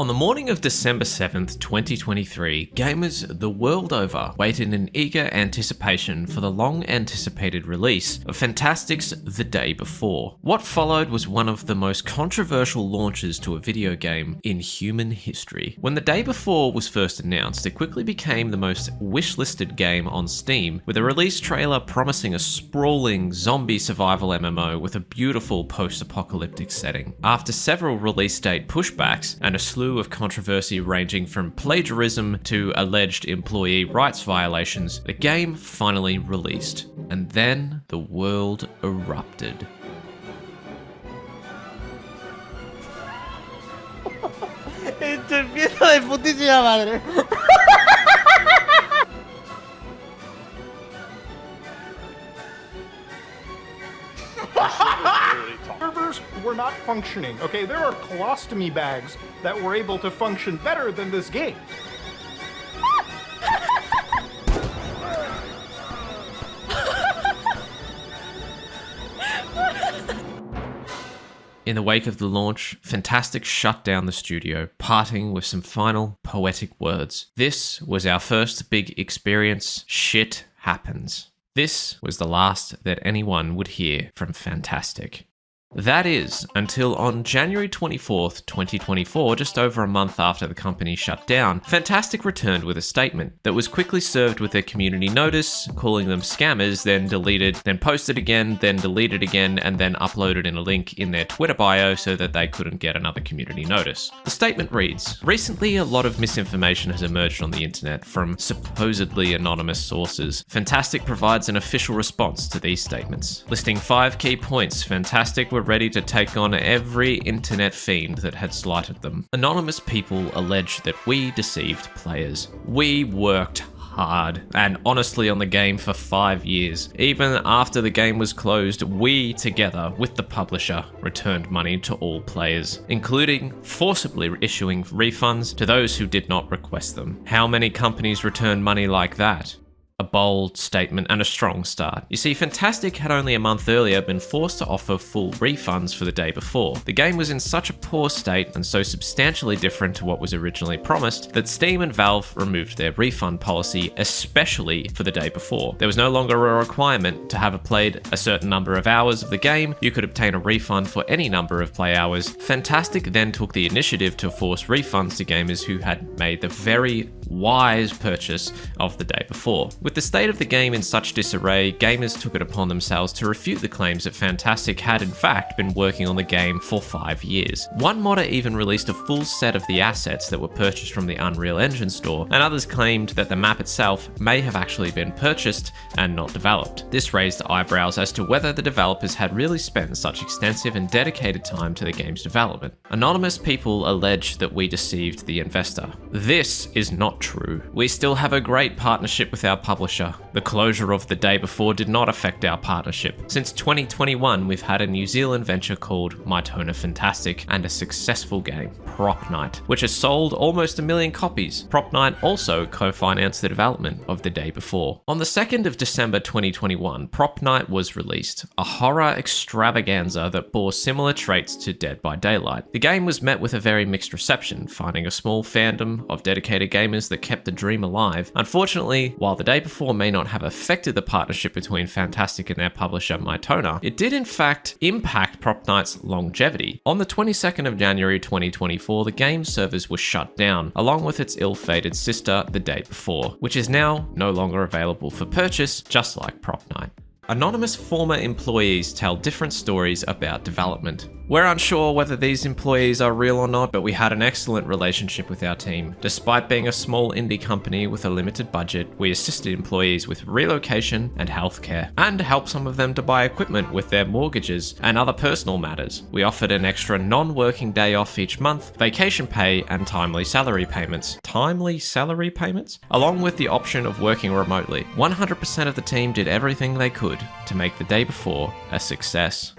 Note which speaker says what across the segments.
Speaker 1: On the morning of December 7th, 2023, gamers the world over waited in eager anticipation for the long-anticipated release of Fntastic's The Day Before. What followed was one of the most controversial launches to a video game in human history. When The Day Before was first announced, it quickly became the most wish-listed game on Steam, with a release trailer promising a sprawling zombie survival MMO with a beautiful post-apocalyptic setting. After several release date pushbacks and a slew of controversy ranging from plagiarism to alleged employee rights violations, the game finally released. And then the world erupted.
Speaker 2: Esto empieza de putísima madre.
Speaker 3: Servers were not functioning, okay? There are colostomy bags that were able to function better than this game.
Speaker 1: In the wake of the launch, Fntastic shut down the studio, parting with some final poetic words. This was our first big experience. Shit happens. This was the last that anyone would hear from Fntastic. That is, until on January 24th, 2024, just over a month after the company shut down, Fntastic returned with a statement that was quickly served with a community notice, calling them scammers, then deleted, then posted again, then deleted again, and then uploaded in a link in their Twitter bio so that they couldn't get another community notice. The statement reads, "Recently, a lot of misinformation has emerged on the internet from supposedly anonymous sources. Fntastic provides an official response to these statements. Listing 5 key points, Fntastic were ready to take on every internet fiend that had slighted them. Anonymous people allege that we deceived players. We worked hard and honestly on the game for 5 years. Even after the game was closed, we, together with the publisher, returned money to all players, including forcibly issuing refunds to those who did not request them. How many companies return money like that?" A bold statement and a strong start. You see, Fntastic had only a month earlier been forced to offer full refunds for The Day Before. The game was in such a poor state and so substantially different to what was originally promised that Steam and Valve removed their refund policy, especially for The Day Before. There was no longer a requirement to have played a certain number of hours of the game. You could obtain a refund for any number of play hours. Fntastic then took the initiative to force refunds to gamers who had made the very wise purchase of The Day Before. With the state of the game in such disarray, gamers took it upon themselves to refute the claims that Fntastic had in fact been working on the game for 5 years. One modder even released a full set of the assets that were purchased from the Unreal Engine store, and others claimed that the map itself may have actually been purchased and not developed. This raised eyebrows as to whether the developers had really spent such extensive and dedicated time to the game's development. Anonymous people allege that we deceived the investor. This is not true. We still have a great partnership with our publisher. The closure of The Day Before did not affect our partnership. Since 2021, we've had a New Zealand venture called Fntastic and a successful game, Prop Night, which has sold almost 1 million copies. Prop Night also co-financed the development of The Day Before. On the 2nd of December 2021, Prop Night was released, a horror extravaganza that bore similar traits to Dead by Daylight. The game was met with a very mixed reception, finding a small fandom of dedicated gamers that kept the dream alive. Unfortunately, while The Day Before may not have affected the partnership between Fntastic and their publisher Mytona, it did in fact impact Prop Night's longevity. On the 22nd of January 2024, the game's servers were shut down, along with its ill-fated sister The Day Before, which is now no longer available for purchase, just like Prop Night. Anonymous former employees tell different stories about development. We're unsure whether these employees are real or not, but we had an excellent relationship with our team. Despite being a small indie company with a limited budget, we assisted employees with relocation and healthcare, and helped some of them to buy equipment with their mortgages and other personal matters. We offered an extra non-working day off each month, vacation pay, and timely salary payments. Timely salary payments? Along with the option of working remotely. 100% of the team did everything they could to make The Day Before a success.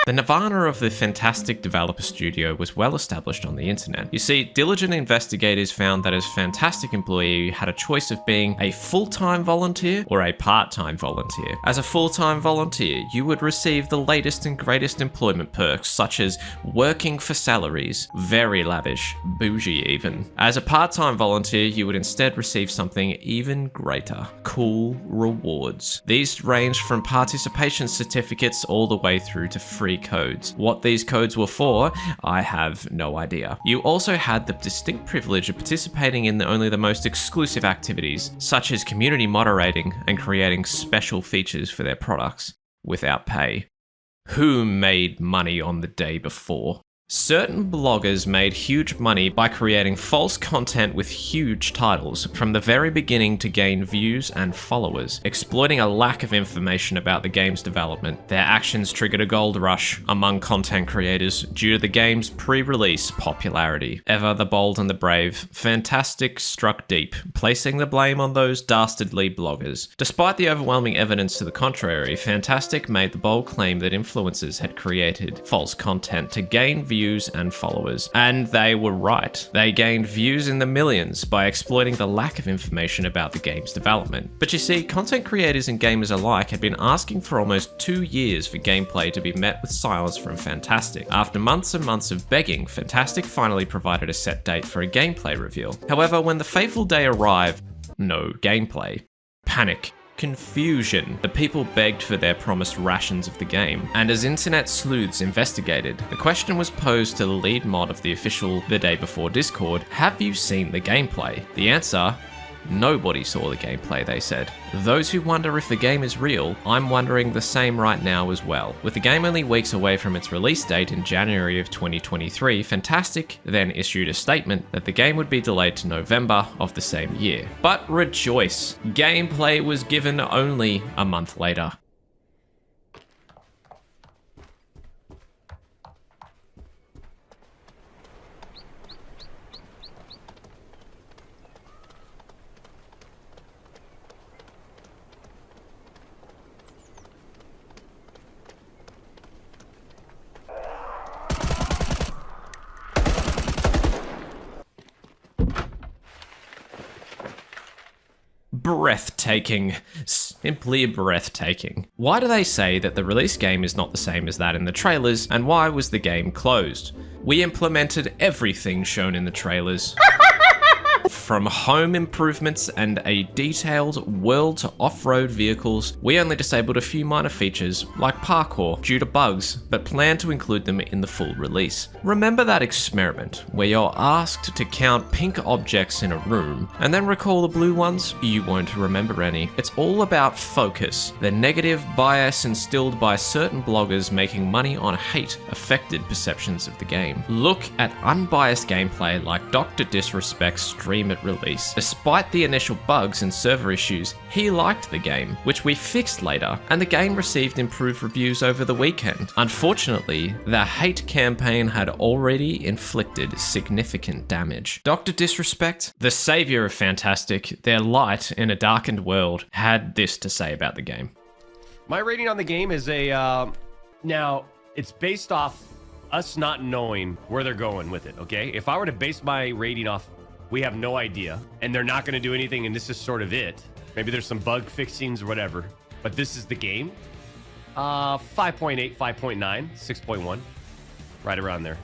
Speaker 1: The nirvana of the Fntastic developer studio was well established on the internet. You see, diligent investigators found that as Fntastic employee, you had a choice of being a full-time volunteer or a part-time volunteer. As a full-time volunteer, you would receive the latest and greatest employment perks, such as working for salaries, very lavish, bougie even. As a part-time volunteer, you would instead receive something even greater: cool rewards. These ranged from participation certificates all the way through to free codes. What these codes were for, I have no idea. You also had the distinct privilege of participating in only the most exclusive activities, such as community moderating and creating special features for their products, without pay. Who made money on the day before? Certain bloggers made huge money by creating false content with huge titles from the very beginning to gain views and followers, exploiting a lack of information about the game's development. Their actions triggered a gold rush among content creators due to the game's pre-release popularity. Ever the bold and the brave, Fntastic struck deep, placing the blame on those dastardly bloggers. Despite the overwhelming evidence to the contrary, Fntastic made the bold claim that influencers had created false content to gain views and followers. And they were right. They gained views in the millions by exploiting the lack of information about the game's development. But you see, content creators and gamers alike had been asking for almost 2 years for gameplay to be met with silence from Fntastic. After months and months of begging, Fntastic finally provided a set date for a gameplay reveal. However, when the fateful day arrived, no gameplay. Panic. Confusion. The people begged for their promised rations of the game, and as internet sleuths investigated, the question was posed to the lead mod of the official The Day Before Discord: have you seen the gameplay? The answer: nobody saw the gameplay, they said. Those who wonder if the game is real, I'm wondering the same right now as well. With the game only weeks away from its release date in January of 2023, Fntastic then issued a statement that the game would be delayed to November of the same year. But rejoice, gameplay was given only a month later. Breathtaking. Simply breathtaking. Why do they say that the release game is not the same as that in the trailers, and why was the game closed? We implemented everything shown in the trailers. From home improvements and a detailed world to off-road vehicles, we only disabled a few minor features, like parkour, due to bugs, but plan to include them in the full release. Remember that experiment where you're asked to count pink objects in a room, and then recall the blue ones? You won't remember any. It's all about focus. The negative bias instilled by certain bloggers making money on hate affected perceptions of the game. Look at unbiased gameplay like Dr. Disrespect's stream at release. Despite the initial bugs and server issues, he liked the game, which we fixed later, and the game received improved reviews over the weekend. Unfortunately, the hate campaign had already inflicted significant damage. Dr. Disrespect, the savior of Fntastic, their light in a darkened world, had this to say about the game.
Speaker 4: My rating on the game is now, it's based off us not knowing where they're going with it, okay? If I were to base my rating off, we have no idea, and they're not going to do anything, and this is sort of it. Maybe there's some bug fixings or whatever, but this is the game. 5.8, 5.9, 6.1, right around there,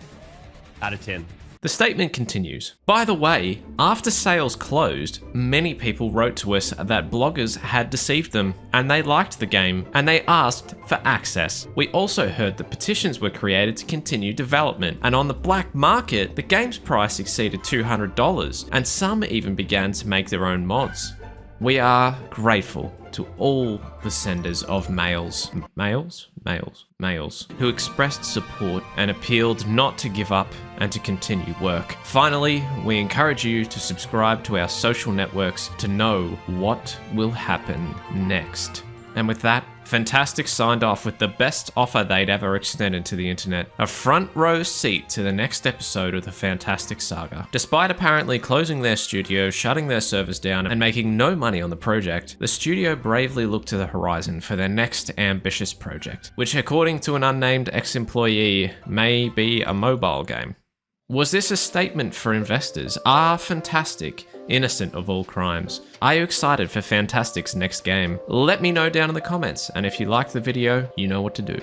Speaker 4: out of 10.
Speaker 1: The statement continues. By the way, after sales closed, many people wrote to us that bloggers had deceived them, and they liked the game, and they asked for access. We also heard that petitions were created to continue development, and on the black market, the game's price exceeded $200, and some even began to make their own mods. We are grateful to all the senders of mails who expressed support and appealed not to give up and to continue work. Finally, we encourage you to subscribe to our social networks to know what will happen next. And with that, Fntastic signed off with the best offer they'd ever extended to the internet, a front row seat to the next episode of the Fntastic saga. Despite apparently closing their studio, shutting their servers down, and making no money on the project, the studio bravely looked to the horizon for their next ambitious project, which according to an unnamed ex-employee, may be a mobile game. Was this a statement for investors? Are Fntastic innocent of all crimes? Are you excited for Fntastic's next game? Let me know down in the comments, and if you liked the video, you know what to do.